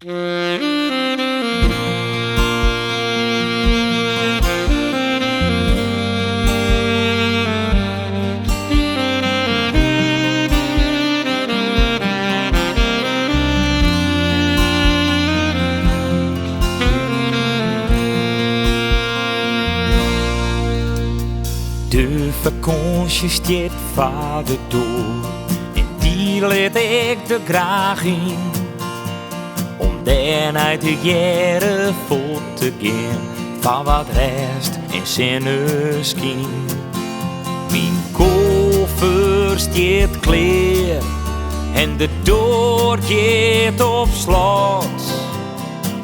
De vakantie stiert vader door en die let ik er graag in. Om daarna de jaren voor te gaan van wat rest en zinneskin. Mijn koffer stiert klaar en de deur gaat op slot.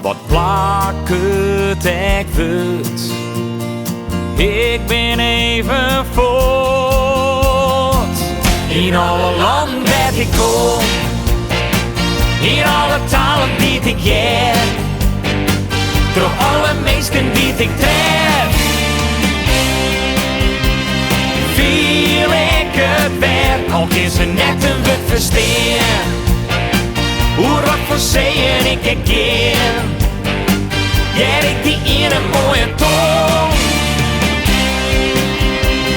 Wat plakken ik weet. Ik ben even voort. In alle landen waar ik kom, in alle talen die ik ken, door alle mensen die ik tref, viel ik het werk, al is ze net een wat verstaan. Hoe rot voor zeeën ik herken, ja ik die in een mooie toon.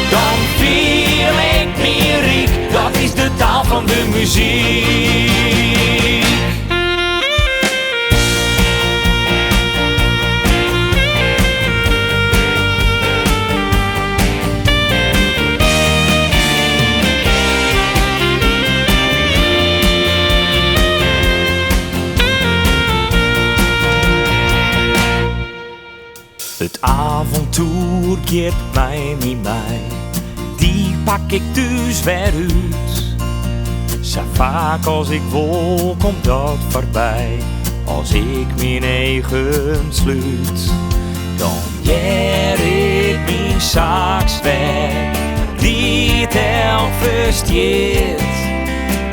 Dan viel ik meer riek, dat is de taal van de muziek. Het avontuur gaat mij niet mij. Die pak ik dus weer uit. Zo vaak als ik wil, komt dat voorbij. Als ik mijn eigen sluit, dan jij ik mijn zaaks weg. Die tel versteert,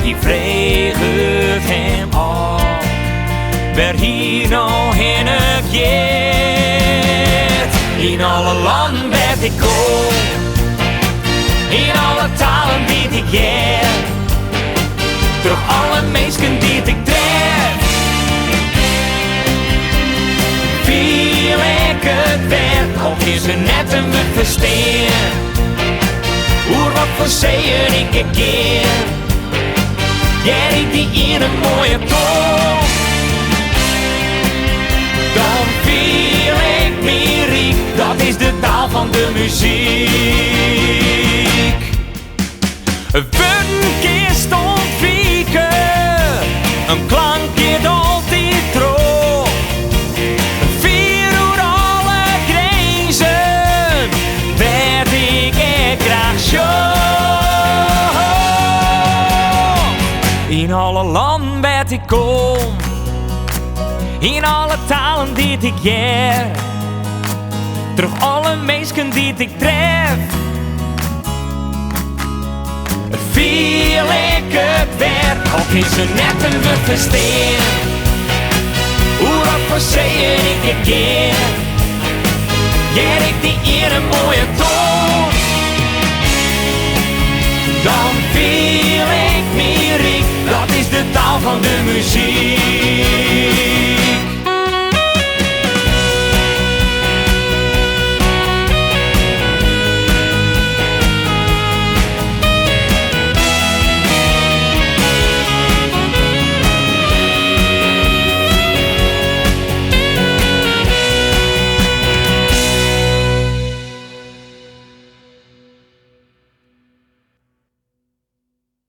die vreeg het hem af. Waar hier nou heen gaat. In alle landen waar ik kom, in alle talen die ik ken, door alle mensen die ik tref, viel ik het werk, al is er net een wat verstaan. Hoe wat voor zeeën ik herken, ja ik die in een mooie toon. Dan viel ik meer riek, dat is de taal van de muziek. Een kist ontwieken, een klankje altijd trouw. Vier door alle grenzen, werd ik graag show. In alle landen waar ik kom, in alle talen die ik leer, door alle mensen die ik tref, viel ik het werk, al is er net een wat verstaan. Hoe dat voor zeeën ik herken, ja ik die in een mooie toon. Dan viel ik meer riek, dat is de taal van de muziek.